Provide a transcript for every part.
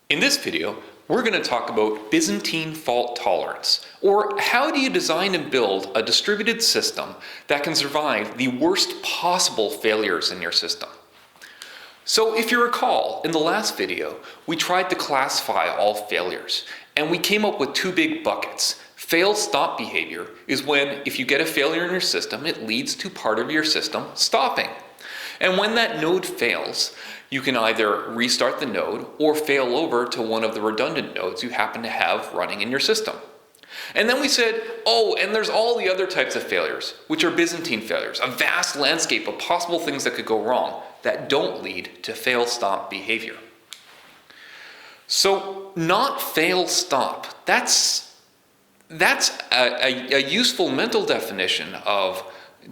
In this video, we're going to talk about Byzantine fault tolerance, or how do you design and build a distributed system that can survive the worst possible failures in your system. So if you recall, in the last video, we tried to classify all failures, and we came up with two big buckets. Fail-stop behavior is when, if you get a failure in your system, it leads to part of your system stopping. And when that node fails, you can either restart the node or fail over to one of the redundant nodes you happen to have running in your system. And then we said, oh, and there's all the other types of failures, which are Byzantine failures, a vast landscape of possible things that could go wrong that don't lead to fail-stop behavior. So not fail-stop, that's a useful mental definition of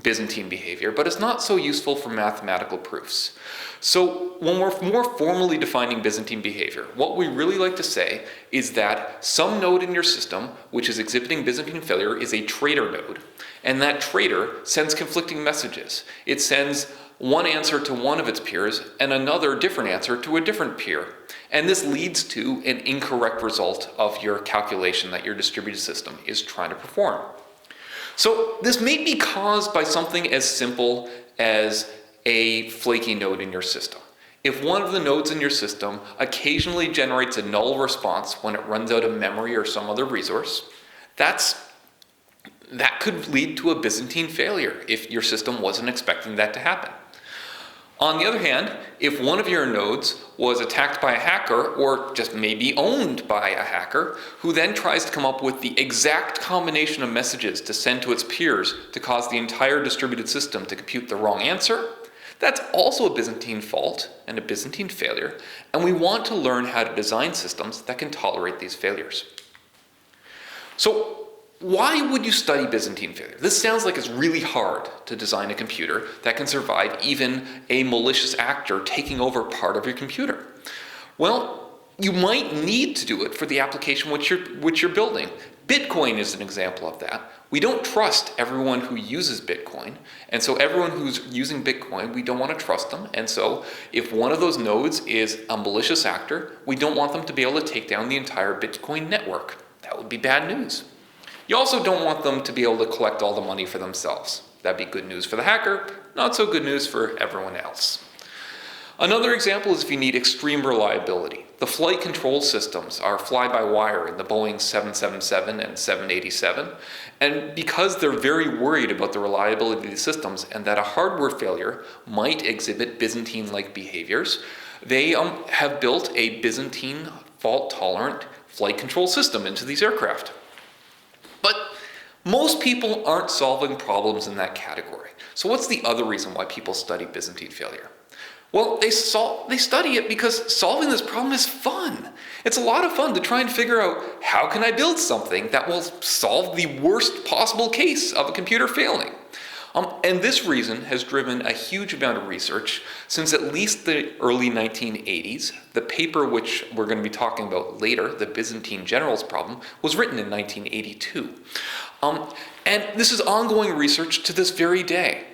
Byzantine behavior, but it's not so useful for mathematical proofs. So when we're more formally defining Byzantine behavior, what we really like to say is that some node in your system which is exhibiting Byzantine failure is a traitor node, and that traitor sends conflicting messages. It sends one answer to one of its peers and another different answer to a different peer. And this leads to an incorrect result of your calculation that your distributed system is trying to perform. So this may be caused by something as simple as a flaky node in your system. If one of the nodes in your system occasionally generates a null response when it runs out of memory or some other resource, that could lead to a Byzantine failure if your system wasn't expecting that to happen. On the other hand, if one of your nodes was attacked by a hacker, or just maybe owned by a hacker, who then tries to come up with the exact combination of messages to send to its peers to cause the entire distributed system to compute the wrong answer, that's also a Byzantine fault and a Byzantine failure, and we want to learn how to design systems that can tolerate these failures. So, why would you study Byzantine failure? This sounds like it's really hard to design a computer that can survive even a malicious actor taking over part of your computer. Well, you might need to do it for the application which you're building. Bitcoin is an example of that. We don't trust everyone who uses Bitcoin, and so everyone who's using Bitcoin, we don't want to trust them, and so if one of those nodes is a malicious actor, we don't want them to be able to take down the entire Bitcoin network. That would be bad news. You also don't want them to be able to collect all the money for themselves. That'd be good news for the hacker, not so good news for everyone else. Another example is if you need extreme reliability. The flight control systems are fly-by-wire in the Boeing 777 and 787, and because they're very worried about the reliability of the systems and that a hardware failure might exhibit Byzantine-like behaviors, they have built a Byzantine fault-tolerant flight control system into these aircraft. But most people aren't solving problems in that category. So what's the other reason why people study Byzantine failure? Well, they study it because solving this problem is fun. It's a lot of fun to try and figure out, how can I build something that will solve the worst possible case of a computer failing? And this reason has driven a huge amount of research since at least the early 1980s. The paper which we're going to be talking about later, the Byzantine Generals Problem, was written in 1982. And this is ongoing research to this very day.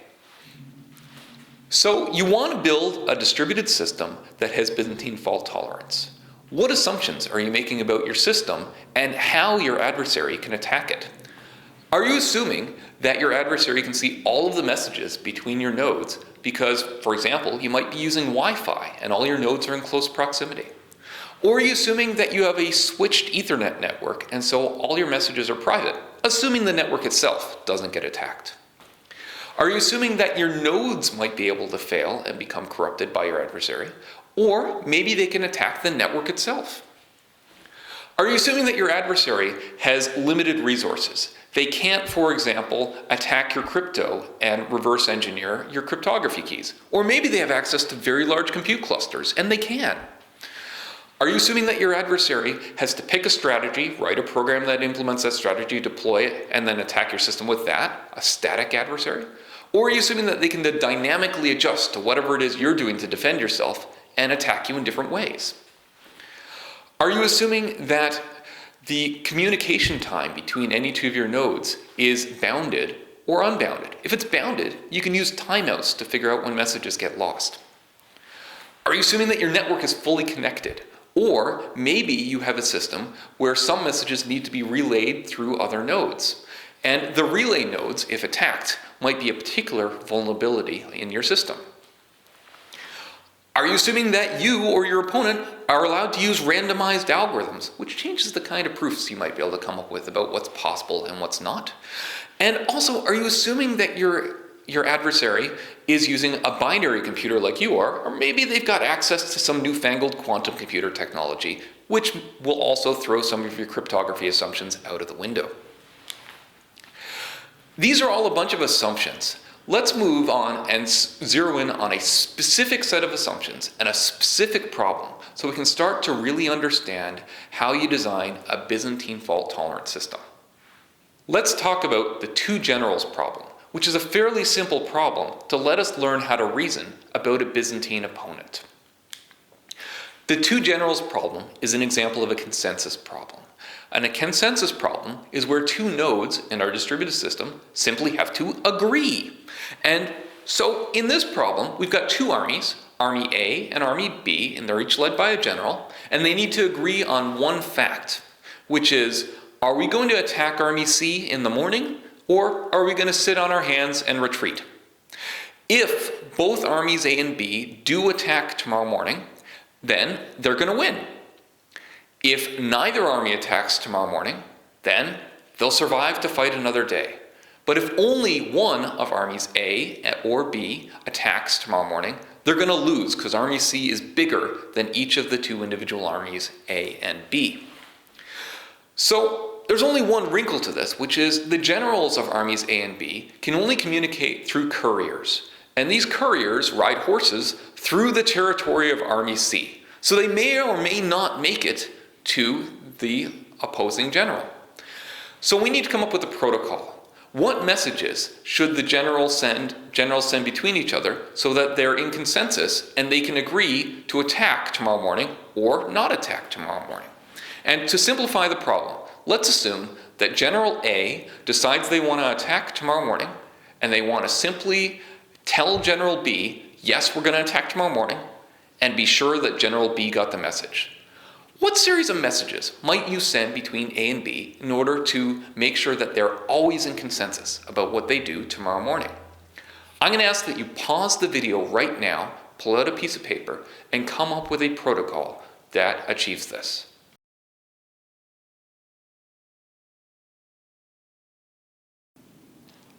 So you want to build a distributed system that has Byzantine fault tolerance. What assumptions are you making about your system and how your adversary can attack it? Are you assuming that your adversary can see all of the messages between your nodes because, for example, you might be using Wi-Fi and all your nodes are in close proximity? Or are you assuming that you have a switched Ethernet network and so all your messages are private, assuming the network itself doesn't get attacked? Are you assuming that your nodes might be able to fail and become corrupted by your adversary? Or maybe they can attack the network itself? Are you assuming that your adversary has limited resources? They can't, for example, attack your crypto and reverse engineer your cryptography keys. Or maybe they have access to very large compute clusters, and they can. Are you assuming that your adversary has to pick a strategy, write a program that implements that strategy, deploy it, and then attack your system with that, a static adversary? Or are you assuming that they can dynamically adjust to whatever it is you're doing to defend yourself and attack you in different ways? Are you assuming that the communication time between any two of your nodes is bounded or unbounded? If it's bounded, you can use timeouts to figure out when messages get lost. Are you assuming that your network is fully connected? Or maybe you have a system where some messages need to be relayed through other nodes. And the relay nodes, if attacked, might be a particular vulnerability in your system. Are you assuming that you or your opponent are allowed to use randomized algorithms, which changes the kind of proofs you might be able to come up with about what's possible and what's not? And also, are you assuming that your adversary is using a binary computer like you are, or maybe they've got access to some newfangled quantum computer technology, which will also throw some of your cryptography assumptions out of the window? These are all a bunch of assumptions. Let's move on and zero in on a specific set of assumptions and a specific problem so we can start to really understand how you design a Byzantine fault-tolerant system. Let's talk about the two generals problem, which is a fairly simple problem to let us learn how to reason about a Byzantine opponent. The two generals problem is an example of a consensus problem. And a consensus problem is where two nodes in our distributed system simply have to agree. And so in this problem, we've got two armies, Army A and Army B, and they're each led by a general, and they need to agree on one fact, which is, are we going to attack Army C in the morning, or are we going to sit on our hands and retreat? If both armies A and B do attack tomorrow morning, then they're going to win. If neither army attacks tomorrow morning, then they'll survive to fight another day. But if only one of armies A or B attacks tomorrow morning, they're going to lose because Army C is bigger than each of the two individual armies A and B. So there's only one wrinkle to this, which is the generals of armies A and B can only communicate through couriers. And these couriers ride horses through the territory of Army C. So they may or may not make it to the opposing general. So we need to come up with a protocol. What messages should the generals send between each other so that they're in consensus and they can agree to attack tomorrow morning or not attack tomorrow morning? And to simplify the problem, let's assume that General A decides they want to attack tomorrow morning and they want to simply tell General B, yes, we're going to attack tomorrow morning, and be sure that General B got the message. What series of messages might you send between A and B in order to make sure that they're always in consensus about what they do tomorrow morning? I'm going to ask that you pause the video right now, pull out a piece of paper, and come up with a protocol that achieves this.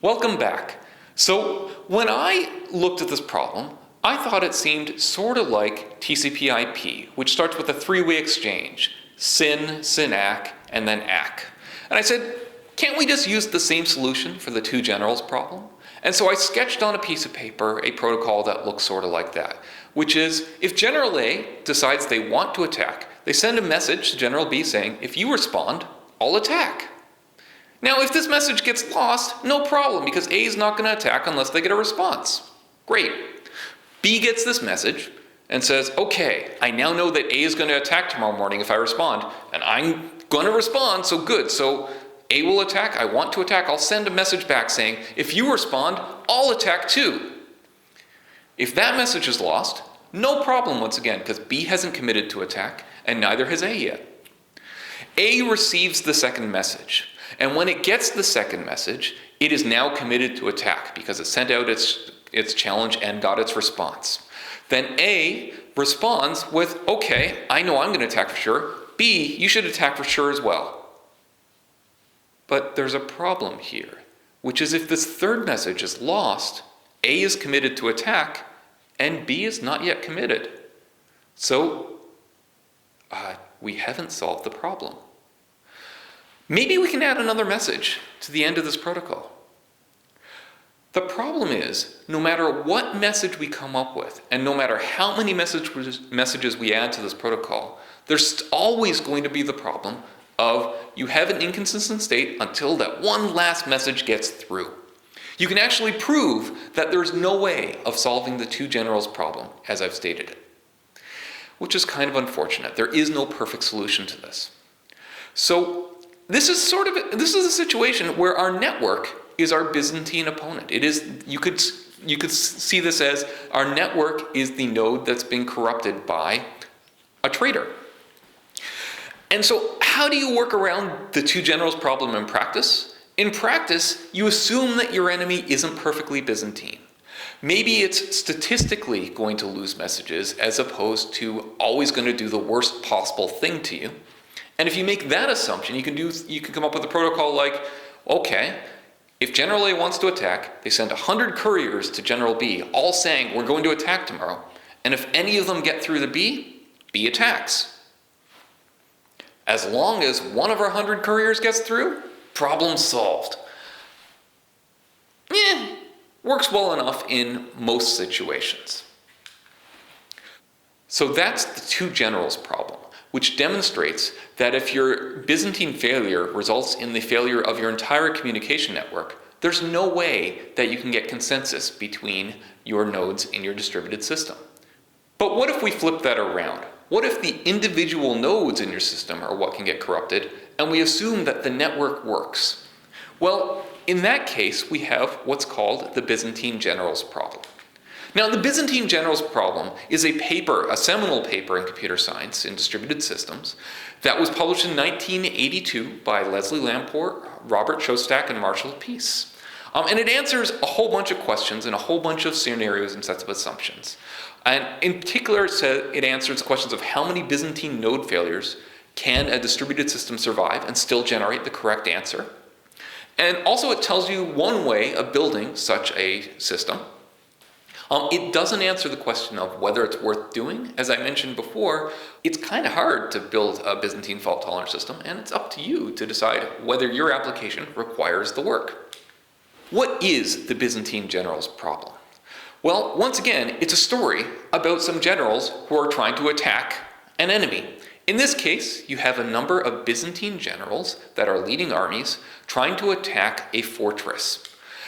Welcome back. So when I looked at this problem, I thought it seemed sort of like TCP/IP, which starts with a three-way exchange, SYN, SYN-ACK, and then ACK. And I said, can't we just use the same solution for the two generals problem? And so I sketched on a piece of paper a protocol that looks sort of like that, which is if General A decides they want to attack, they send a message to General B saying, if you respond, I'll attack. Now, if this message gets lost, no problem, because A is not going to attack unless they get a response. Great. B gets this message and says, okay, I now know that A is going to attack tomorrow morning if I respond, and I'm going to respond, so good. So A will attack, I want to attack, I'll send a message back saying, if you respond, I'll attack too. If that message is lost, no problem once again, because B hasn't committed to attack, and neither has A yet. A receives the second message, and when it gets the second message, it is now committed to attack because it sent out its challenge and got its response. Then A responds with, okay, I know I'm going to attack for sure. B, you should attack for sure as well. But there's a problem here, which is if this third message is lost, A is committed to attack, and B is not yet committed. So we haven't solved the problem. Maybe we can add another message to the end of this protocol. The problem is, no matter what message we come up with, and no matter how many messages we add to this protocol, there's always going to be the problem of you have an inconsistent state until that one last message gets through. You can actually prove that there's no way of solving the two generals problem, as I've stated it, which is kind of unfortunate. There is no perfect solution to this. So this is a situation where our network is our Byzantine opponent. It is, you could see this as our network is the node that's been corrupted by a traitor. And so how do you work around the two generals problem in practice? In practice, you assume that your enemy isn't perfectly Byzantine. Maybe it's statistically going to lose messages as opposed to always going to do the worst possible thing to you. And if you make that assumption, you can come up with a protocol like, okay, if General A wants to attack, they send 100 couriers to General B, all saying, we're going to attack tomorrow. And if any of them get through the B, B attacks. As long as one of our 100 couriers gets through, problem solved. Works well enough in most situations. So that's the two generals problem, which demonstrates that if your Byzantine failure results in the failure of your entire communication network, there's no way that you can get consensus between your nodes in your distributed system. But what if we flip that around? What if the individual nodes in your system are what can get corrupted, and we assume that the network works? Well, in that case, we have what's called the Byzantine Generals Problem. Now, the Byzantine Generals Problem is a paper, a seminal paper in computer science in distributed systems that was published in 1982 by Leslie Lamport, Robert Shostak, and Marshall Pease. And it answers a whole bunch of questions and a whole bunch of scenarios and sets of assumptions. And in particular, it answers questions of how many Byzantine node failures can a distributed system survive and still generate the correct answer. And also it tells you one way of building such a system. It doesn't answer the question of whether it's worth doing. As I mentioned before, it's kind of hard to build a Byzantine fault-tolerant system, and it's up to you to decide whether your application requires the work. What is the Byzantine Generals Problem? Well, once again, it's a story about some generals who are trying to attack an enemy. In this case, you have a number of Byzantine generals that are leading armies trying to attack a fortress.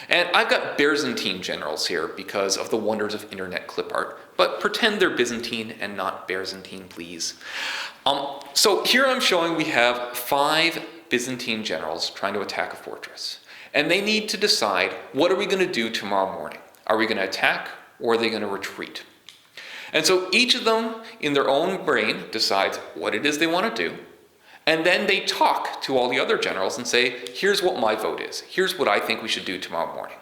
And I've got Byzantine generals here because of the wonders of internet clip art, but pretend they're Byzantine and not Byzantine, please. So here I'm showing we have 5 Byzantine generals trying to attack a fortress. And they need to decide, what are we going to do tomorrow morning? Are we going to attack, or are they going to retreat? And so each of them, in their own brain, decides what it is they want to do. And then they talk to all the other generals and say, here's what my vote is. Here's what I think we should do tomorrow morning.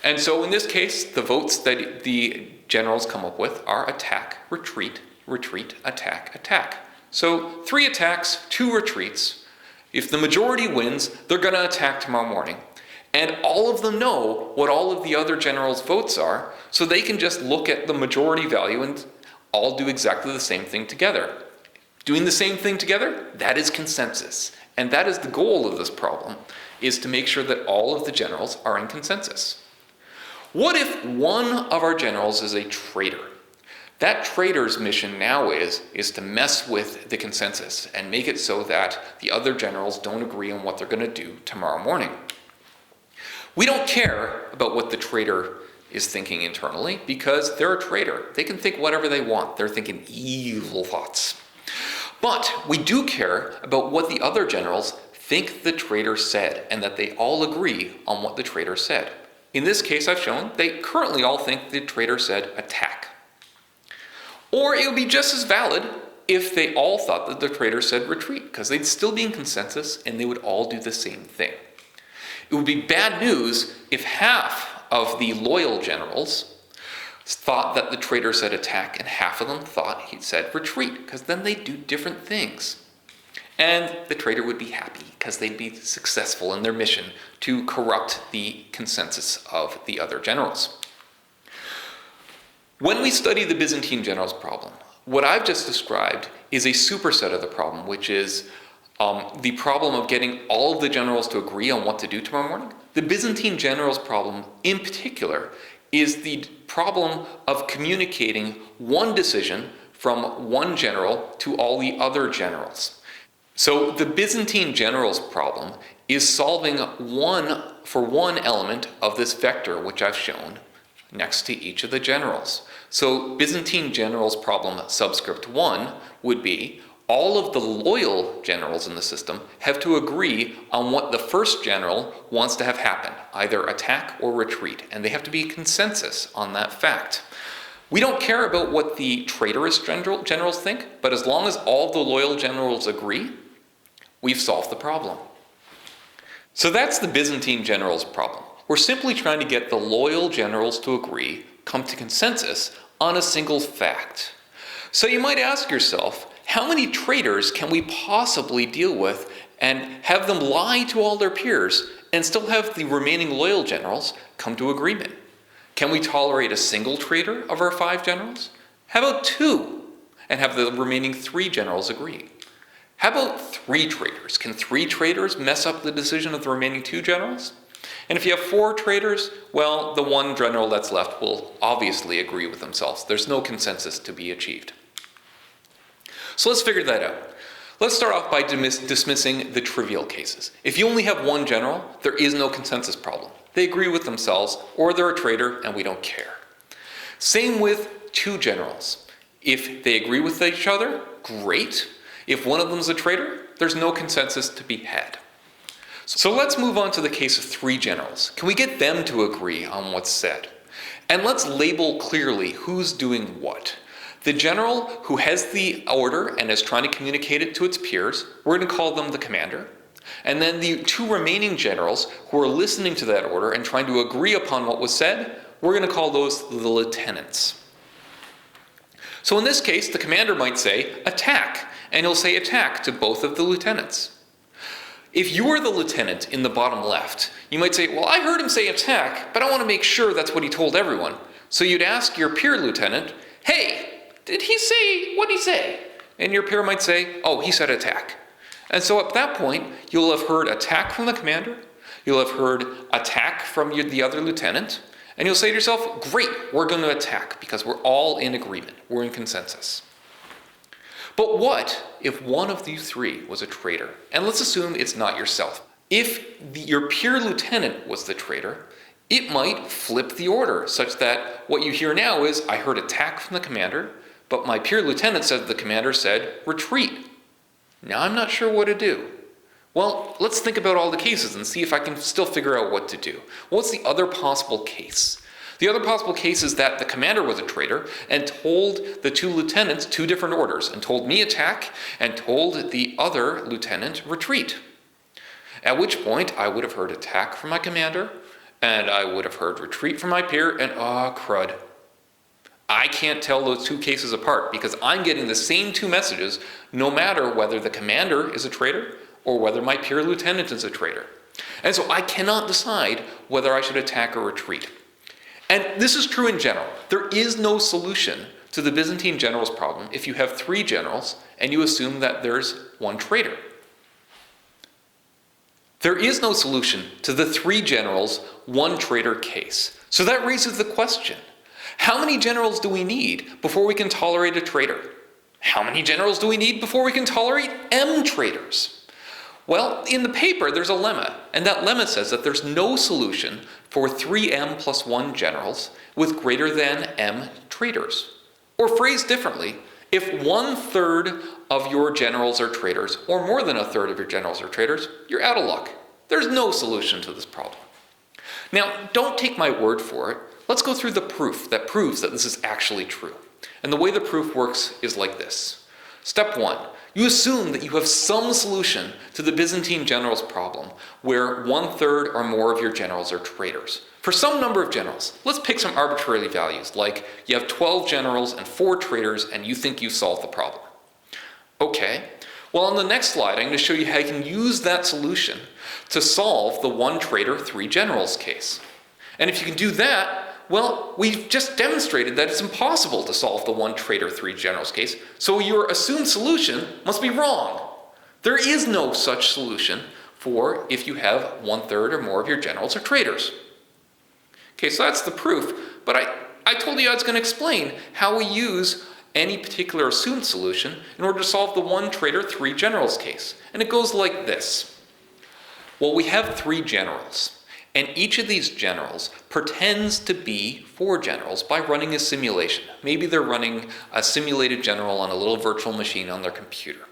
And so in this case, the votes that the generals come up with are attack, retreat, retreat, attack, attack. So 3 attacks, 2 retreats. If the majority wins, they're going to attack tomorrow morning. And all of them know what all of the other generals' votes are, so they can just look at the majority value and all do exactly the same thing together. Doing the same thing together, that is consensus. And that is the goal of this problem, is to make sure that all of the generals are in consensus. What if one of our generals is a traitor? That traitor's mission now is to mess with the consensus and make it so that the other generals don't agree on what they're going to do tomorrow morning. We don't care about what the traitor is thinking internally because they're a traitor. They can think whatever they want. They're thinking evil thoughts. But we do care about what the other generals think the traitor said and that they all agree on what the traitor said. In this case I've shown they currently all think the traitor said attack. Or it would be just as valid if they all thought that the traitor said retreat, because they'd still be in consensus and they would all do the same thing. It would be bad news if half of the loyal generals thought that the traitor said attack and half of them thought he said retreat, because then they'd do different things. And the traitor would be happy because they'd be successful in their mission to corrupt the consensus of the other generals. When we study the Byzantine Generals Problem, what I've just described is a superset of the problem, which is the problem of getting all of the generals to agree on what to do tomorrow morning. The Byzantine Generals Problem, in particular, is the problem of communicating one decision from one general to all the other generals. So the Byzantine Generals Problem is solving for one element of this vector, which I've shown next to each of the generals. So Byzantine Generals Problem subscript 1 would be all of the loyal generals in the system have to agree on what the first general wants to have happen, either attack or retreat, and they have to be consensus on that fact. We don't care about what the traitorous generals think, but as long as all the loyal generals agree, we've solved the problem. So that's the Byzantine Generals Problem. We're simply trying to get the loyal generals to agree, come to consensus on a single fact. So you might ask yourself, how many traitors can we possibly deal with and have them lie to all their peers and still have the remaining loyal generals come to agreement? Can we tolerate a single traitor of our 5 generals? How about 2 and have the remaining 3 generals agree? How about 3 traitors? Can 3 traitors mess up the decision of the remaining 2 generals? And if you have 4 traitors, well, the 1 general that's left will obviously agree with themselves. There's no consensus to be achieved. So let's figure that out. Let's start off by dismissing the trivial cases. If you only have 1 general, there is no consensus problem. They agree with themselves, or they're a traitor, and we don't care. Same with 2 generals. If they agree with each other, great. If one of them is a traitor, there's no consensus to be had. So let's move on to the case of 3 generals. Can we get them to agree on what's said? And let's label clearly who's doing what. The general who has the order and is trying to communicate it to its peers, we're going to call them the commander. And then the 2 remaining generals who are listening to that order and trying to agree upon what was said, we're going to call those the lieutenants. So in this case, the commander might say, attack, and he'll say attack to both of the lieutenants. If you are the lieutenant in the bottom left, you might say, well, I heard him say attack, but I want to make sure that's what he told everyone. So you'd ask your peer lieutenant, hey, did he say, what'd he say? And your peer might say, oh, he said attack. And so at that point, you'll have heard attack from the commander, you'll have heard attack from the other lieutenant, and you'll say to yourself, great, we're going to attack because we're all in agreement, we're in consensus. But what if one of these 3 was a traitor? And let's assume it's not yourself. If your peer lieutenant was the traitor, it might flip the order such that what you hear now is, I heard attack from the commander, but my peer lieutenant said the commander said retreat. Now I'm not sure what to do. Well, let's think about all the cases and see if I can still figure out what to do. What's the other possible case? The other possible case is that the commander was a traitor and told the 2 lieutenants 2 different orders, and told me attack and told the other lieutenant retreat. At which point I would have heard attack from my commander, and I would have heard retreat from my peer, and crud. I can't tell those 2 cases apart because I'm getting the same 2 messages no matter whether the commander is a traitor or whether my peer lieutenant is a traitor. And so I cannot decide whether I should attack or retreat. And this is true in general. There is no solution to the Byzantine Generals Problem if you have 3 generals and you assume that there's 1 traitor. There is no solution to the 3 generals, 1 traitor case. So that raises the question, how many generals do we need before we can tolerate a traitor? How many generals do we need before we can tolerate M traitors? Well, in the paper, there's a lemma, and that lemma says that there's no solution for 3M plus 1 generals with greater than M traitors. Or phrased differently, if 1/3 of your generals are traitors, or more than 1/3 of your generals are traitors, you're out of luck. There's no solution to this problem. Now, don't take my word for it. Let's go through the proof that proves that this is actually true. And the way the proof works is like this. Step 1. You assume that you have some solution to the Byzantine Generals Problem where 1/3 or more of your generals are traitors. For some number of generals, let's pick some arbitrary values, like you have 12 generals and 4 traitors and you think you've solved the problem. Okay, well on the next slide I'm going to show you how you can use that solution to solve the 1 traitor, 3 generals case. And if you can do that, well, we've just demonstrated that it's impossible to solve the 1 traitor, 3 generals case, so your assumed solution must be wrong. There is no such solution for if you have 1/3 or more of your generals are traitors. Okay, so that's the proof, but I told you I was going to explain how we use any particular assumed solution in order to solve the 1 traitor, 3 generals case. And it goes like this. Well, we have 3 generals. And each of these generals pretends to be 4 generals by running a simulation. Maybe they're running a simulated general on a little virtual machine on their computer.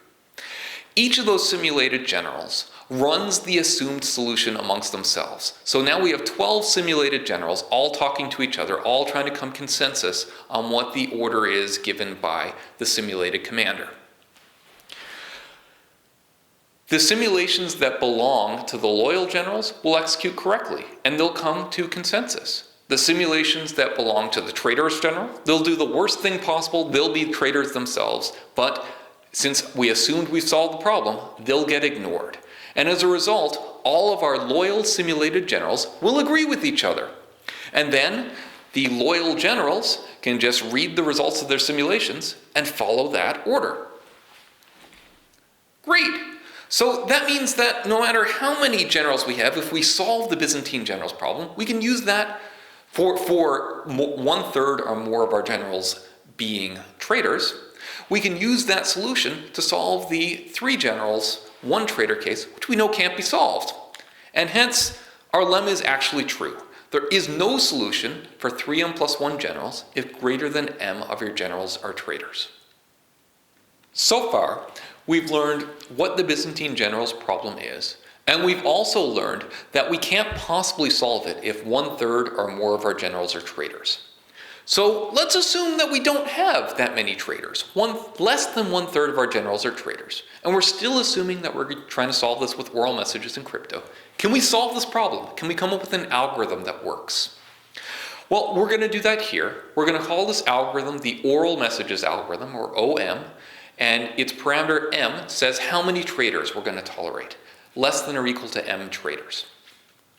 Each of those simulated generals runs the assumed solution amongst themselves. So now we have 12 simulated generals all talking to each other, all trying to come consensus on what the order is given by the simulated commander. The simulations that belong to the loyal generals will execute correctly, and they'll come to consensus. The simulations that belong to the traitorous general, they'll do the worst thing possible, they'll be traitors themselves, but since we assumed we solved the problem, they'll get ignored. And as a result, all of our loyal simulated generals will agree with each other. And then the loyal generals can just read the results of their simulations and follow that order. Great! So that means that no matter how many generals we have, if we solve the Byzantine Generals Problem, we can use that for 1/3 or more of our generals being traitors. We can use that solution to solve the 3 generals, 1 traitor case, which we know can't be solved. And hence, our lemma is actually true. There is no solution for 3m plus 1 generals if greater than m of your generals are traitors. So far, we've learned what the Byzantine Generals Problem is, and we've also learned that we can't possibly solve it if 1/3 or more of our generals are traitors. So let's assume that we don't have that many traitors. Less than 1/3 of our generals are traitors. And we're still assuming that we're trying to solve this with oral messages and crypto. Can we solve this problem? Can we come up with an algorithm that works? Well, we're going to do that here. We're going to call this algorithm the oral messages algorithm, or OM. And its parameter m says how many traitors we're going to tolerate. Less than or equal to m traitors.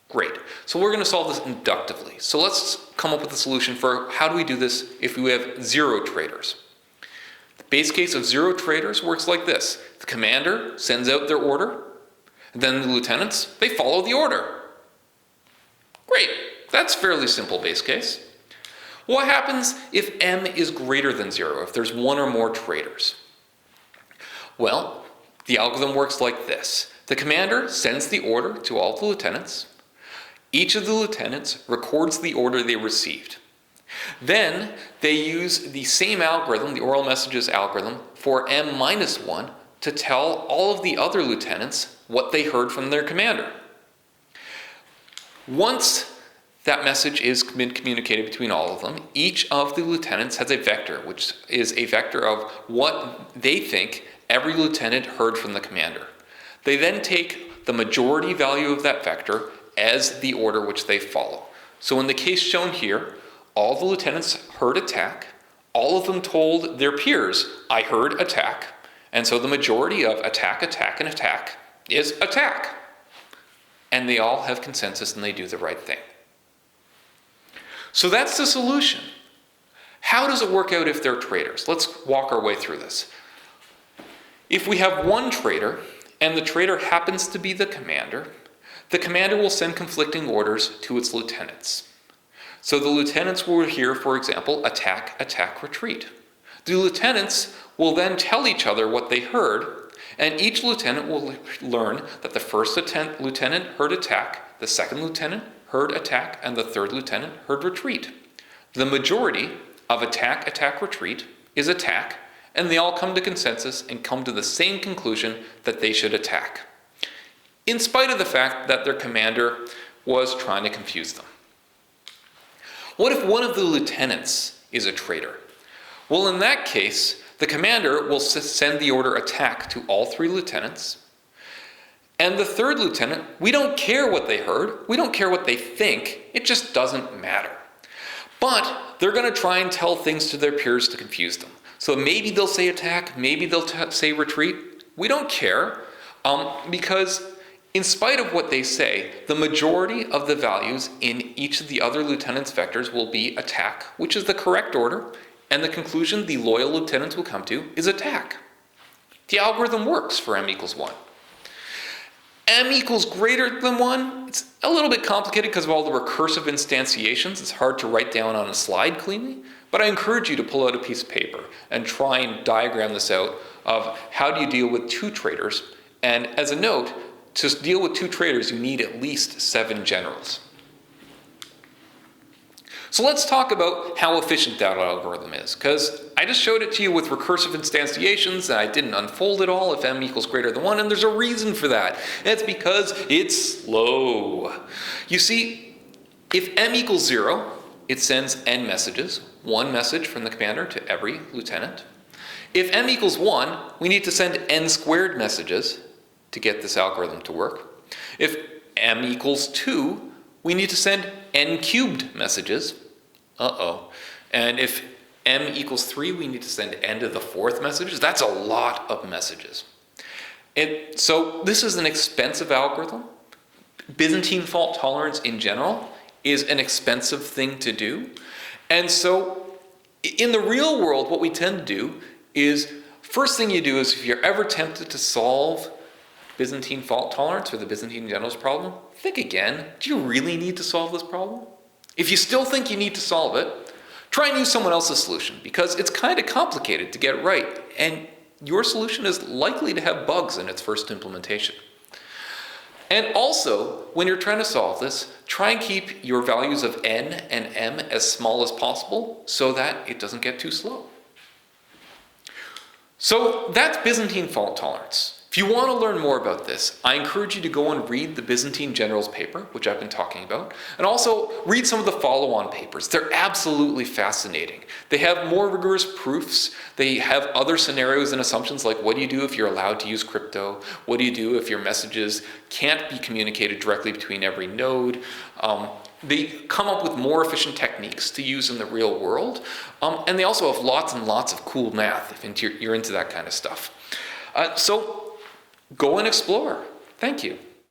Great. So we're going to solve this inductively. So let's come up with a solution for how do we do this if we have 0 traitors. The base case of 0 traitors works like this. The commander sends out their order, and then the lieutenants, they follow the order. Great. That's fairly simple base case. What happens if m is greater than 0, if there's 1 or more traitors? Well, the algorithm works like this. The commander sends the order to all the lieutenants. Each of the lieutenants records the order they received. Then they use the same algorithm, the oral messages algorithm, for m minus 1 to tell all of the other lieutenants what they heard from their commander. Once that message is been communicated between all of them, each of the lieutenants has a vector, which is a vector of what they think every lieutenant heard from the commander. They then take the majority value of that vector as the order which they follow. So in the case shown here, all the lieutenants heard attack. All of them told their peers, I heard attack. And so the majority of attack, attack, and attack is attack. And they all have consensus and they do the right thing. So that's the solution. How does it work out if they're traitors? Let's walk our way through this. If we have 1 traitor, and the traitor happens to be the commander will send conflicting orders to its lieutenants. So the lieutenants will hear, for example, attack, attack, retreat. The lieutenants will then tell each other what they heard, and each lieutenant will learn that the first lieutenant heard attack, the second lieutenant heard attack, and the third lieutenant heard retreat. The majority of attack, attack, retreat is attack, and they all come to consensus and come to the same conclusion that they should attack, in spite of the fact that their commander was trying to confuse them. What if one of the lieutenants is a traitor? Well, in that case, the commander will send the order attack to all 3 lieutenants, and the third lieutenant, we don't care what they heard, we don't care what they think, it just doesn't matter. But they're going to try and tell things to their peers to confuse them. So maybe they'll say attack, maybe they'll say retreat. We don't care, because in spite of what they say, the majority of the values in each of the other lieutenants' vectors will be attack, which is the correct order, and the conclusion the loyal lieutenants will come to is attack. The algorithm works for m equals 1. M equals greater than 1, it's a little bit complicated because of all the recursive instantiations. It's hard to write down on a slide cleanly, but I encourage you to pull out a piece of paper and try and diagram this out of how do you deal with 2 traitors. And as a note, to deal with 2 traitors, you need at least 7 generals. So let's talk about how efficient that algorithm is, because I just showed it to you with recursive instantiations, and I didn't unfold it all if m equals greater than 1, and there's a reason for that. And it's because it's slow. You see, if m equals 0, it sends n messages, one message from the commander to every lieutenant. If m equals 1, we need to send n squared messages to get this algorithm to work. If m equals 2, we need to send n cubed messages. And if m equals 3, we need to send n to the 4th messages. That's a lot of messages. So this is an expensive algorithm. Byzantine fault tolerance in general is an expensive thing to do. And so in the real world, what we tend to do is, first thing you do is if you're ever tempted to solve Byzantine fault tolerance or the Byzantine Generals Problem, think again. Do you really need to solve this problem? If you still think you need to solve it, try and use someone else's solution, because it's kind of complicated to get right, and your solution is likely to have bugs in its first implementation. And also, when you're trying to solve this, try and keep your values of n and m as small as possible so that it doesn't get too slow. So that's Byzantine fault tolerance. If you want to learn more about this, I encourage you to go and read the Byzantine Generals paper, which I've been talking about, and also read some of the follow-on papers. They're absolutely fascinating. They have more rigorous proofs. They have other scenarios and assumptions, like what do you do if you're allowed to use crypto? What do you do if your messages can't be communicated directly between every node? They come up with more efficient techniques to use in the real world. And they also have lots and lots of cool math if you're into that kind of stuff. So go and explore. Thank you.